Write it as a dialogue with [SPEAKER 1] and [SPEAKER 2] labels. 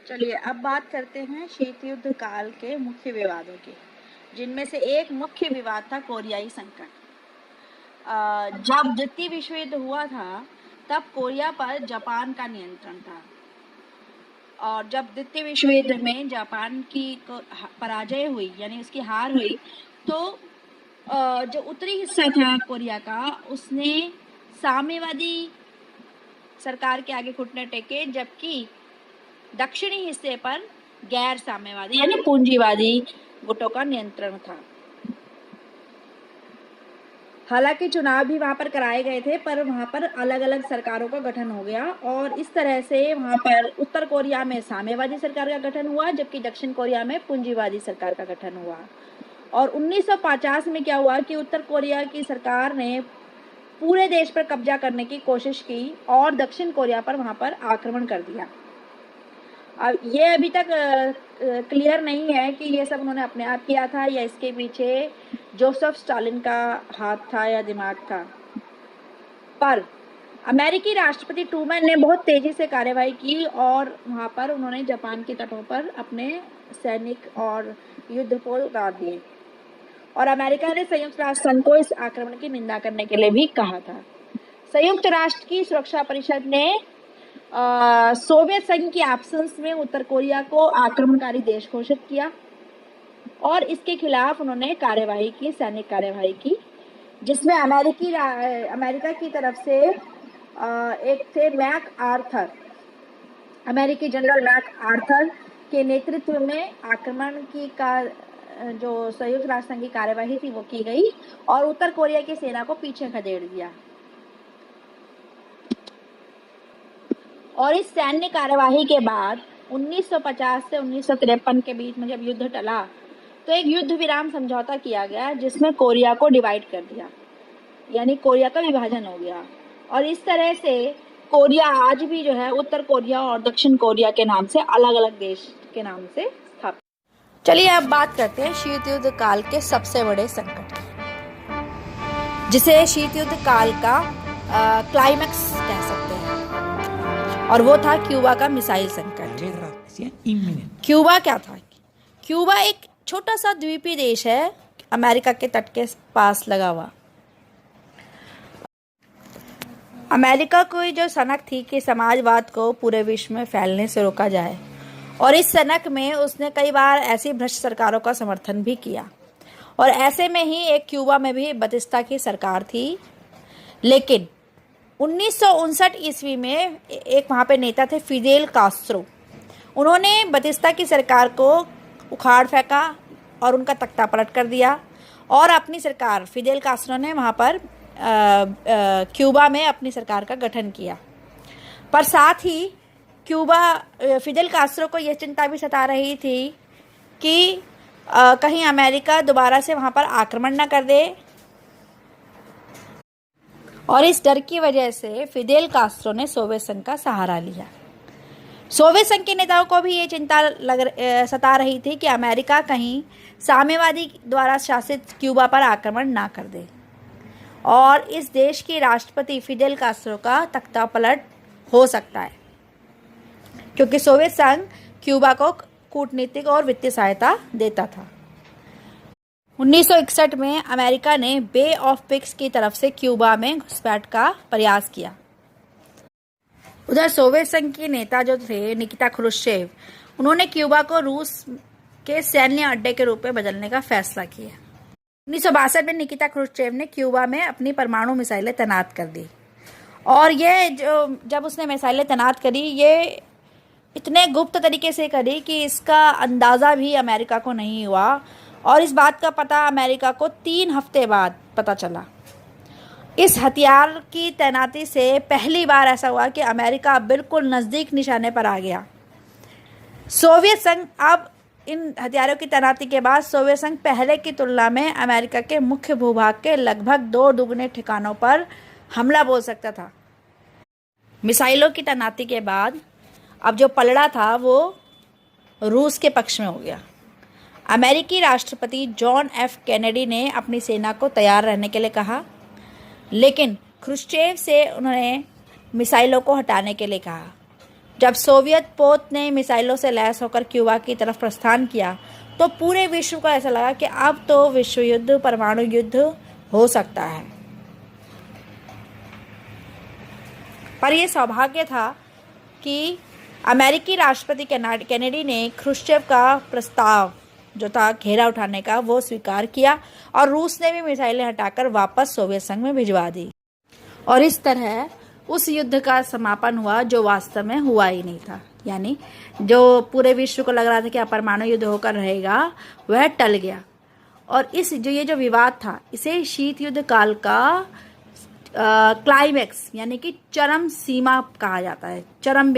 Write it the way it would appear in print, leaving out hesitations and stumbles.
[SPEAKER 1] चलिए अब बात करते हैं शीत युद्ध काल के मुख्य विवादों की, जिनमें से एक मुख्य विवाद था कोरियाई संकट। जब द्वितीय विश्व युद्ध हुआ था तब कोरिया पर जापान का नियंत्रण था, और जब द्वितीय विश्व युद्ध में जापान की पराजय हुई, यानी उसकी हार हुई, तो जो उत्तरी हिस्सा था कोरिया का, उसने साम्यवादी सरकार के आगे घुटने टेके, जबकि दक्षिणी हिस्से पर गैर साम्यवादी यानी पूंजीवादी गुटों का नियंत्रण था। हालांकि चुनाव भी वहां पर कराए गए थे, पर वहां पर अलग अलग सरकारों का गठन हो गया, और इस तरह से वहां पर उत्तर कोरिया में साम्यवादी सरकार का गठन हुआ, जबकि दक्षिण कोरिया में पूंजीवादी सरकार का गठन हुआ। और 1950 में क्या हुआ कि उत्तर कोरिया की सरकार ने पूरे देश पर कब्जा करने की कोशिश की और दक्षिण कोरिया पर वहां पर आक्रमण कर दिया। अब ये अभी तक क्लियर नहीं है कि ये सब उन्होंने अपने आप किया था या इसके पीछे जोसेफ स्टालिन का हाथ था या दिमाग था। पर अमेरिकी राष्ट्रपति ट्रूमैन ने बहुत तेजी से कार्यवाही की और वहां पर उन्होंने जापान के तटों पर अपने सैनिक और युद्धपोत उतार दिए, और अमेरिका ने संयुक्त राष्ट्र संघ को इस आक्रमण की निंदा करने के लिए भी कहा था। संयुक्त राष्ट्र की सुरक्षा परिषद ने सोवियत संघ की एब्सेंस में उत्तर कोरिया को आक्रमणकारी देश घोषित किया, और इसके खिलाफ उन्होंने कार्यवाही की, सैनिक कार्यवाही की, जिसमें अमेरिका की तरफ से एक थे मैक आर्थर, अमेरिकी जनरल मैक आर्थर के नेतृत्व में आक्रमण की जो संयुक्त राष्ट्र संघ की कार्यवाही थी वो की गई, और उत्तर कोरिया की सेना को पीछे खदेड़ दिया। और इस सैन्य कार्यवाही के बाद 1950 से 1953 के बीच में जब युद्ध टला, तो एक युद्ध विराम समझौता किया गया, जिसमें कोरिया को डिवाइड कर दिया, यानी कोरिया का विभाजन हो गया। और इस तरह से कोरिया आज भी जो है उत्तर कोरिया और दक्षिण कोरिया के नाम से, अलग अलग देश के नाम से स्थापित। चलिए अब बात करते हैं शीत युद्ध काल के सबसे बड़े संकट, जिसे शीत युद्ध काल का क्लाइमैक्स कह सकते हैं, और वो था क्यूबा का मिसाइल संकट। क्यूबा क्या था? क्यूबा एक छोटा सा द्वीपीय देश है, अमेरिका के तट के पास लगा हुआ। अमेरिका को जो सनक थी कि समाजवाद को पूरे विश्व में फैलने से रोका जाए, और इस सनक में उसने कई बार ऐसी भ्रष्ट सरकारों का समर्थन भी किया, और ऐसे में ही एक क्यूबा में भी बतिस्ता की सरकार थी। लेकिन 1959 ईस्वी में एक वहाँ पे नेता थे फिदेल कास्त्रो, उन्होंने बतिस्ता की सरकार को उखाड़ फेंका और उनका तख्ता पलट कर दिया, और अपनी सरकार फिदेल कास्त्रो ने वहाँ पर क्यूबा में अपनी सरकार का गठन किया। पर साथ ही फिदेल कास्त्रो को यह चिंता भी सता रही थी कि कहीं अमेरिका दोबारा से वहाँ पर आक्रमण न कर दे, और इस डर की वजह से फिदेल कास्त्रो ने सोवियत संघ का सहारा लिया। सोवियत संघ के नेताओं को भी ये चिंता सता रही थी कि अमेरिका कहीं साम्यवादी द्वारा शासित क्यूबा पर आक्रमण ना कर दे, और इस देश के राष्ट्रपति फिदेल कास्त्रो का तख्ता पलट हो सकता है, क्योंकि सोवियत संघ क्यूबा को कूटनीतिक और वित्तीय सहायता देता था। 1961 में अमेरिका ने बे ऑफ पिग्स की तरफ से क्यूबा में घुसपैठ का प्रयास किया। उधर सोवियत संघ के नेता जो थे निकिता क्रुश्चेव, उन्होंने क्यूबा को रूस के सैन्य अड्डे के रूप में बदलने का फैसला किया। 1962 में निकिता क्रुश्चेव ने क्यूबा में अपनी परमाणु मिसाइलें तैनात कर दी, और ये जब उसने मिसाइलें तैनात करी, ये इतने गुप्त तरीके से करी कि इसका अंदाज़ा भी अमेरिका को नहीं हुआ, और इस बात का पता अमेरिका को 3 हफ्ते बाद पता चला। इस हथियार की तैनाती से पहली बार ऐसा हुआ कि अमेरिका बिल्कुल नज़दीक निशाने पर आ गया। सोवियत संघ, अब इन हथियारों की तैनाती के बाद सोवियत संघ पहले की तुलना में अमेरिका के मुख्य भूभाग के लगभग 2 दुगने ठिकानों पर हमला बोल सकता था। मिसाइलों की तैनाती के बाद अब जो पलड़ा था वो रूस के पक्ष में हो गया। अमेरिकी राष्ट्रपति जॉन एफ कैनेडी ने अपनी सेना को तैयार रहने के लिए कहा, लेकिन ख्रुश्चेव से उन्होंने मिसाइलों को हटाने के लिए कहा। जब सोवियत पोत ने मिसाइलों से लैस होकर क्यूबा की तरफ प्रस्थान किया तो पूरे विश्व को ऐसा लगा कि अब तो विश्व युद्ध, परमाणु युद्ध हो सकता है। पर यह सौभाग्य था कि अमेरिकी राष्ट्रपति केनेडी ने ख्रुश्चेव का प्रस्ताव जो था घेरा उठाने का, वो स्वीकार किया और रूस ने भी मिसाइलें हटाकर वापस सोवियत संघ में भिजवा दी। और इस तरह उस युद्ध का समापन हुआ जो वास्तव में हुआ ही नहीं था। यानी जो पूरे विश्व को लग रहा था कि परमाणु युद्ध होकर रहेगा, वह टल गया। और ये जो विवाद था, इसे शीत युद्ध काल का क्लाइमैक्स यानी कि चरम सीमा कहा जाता है, चरम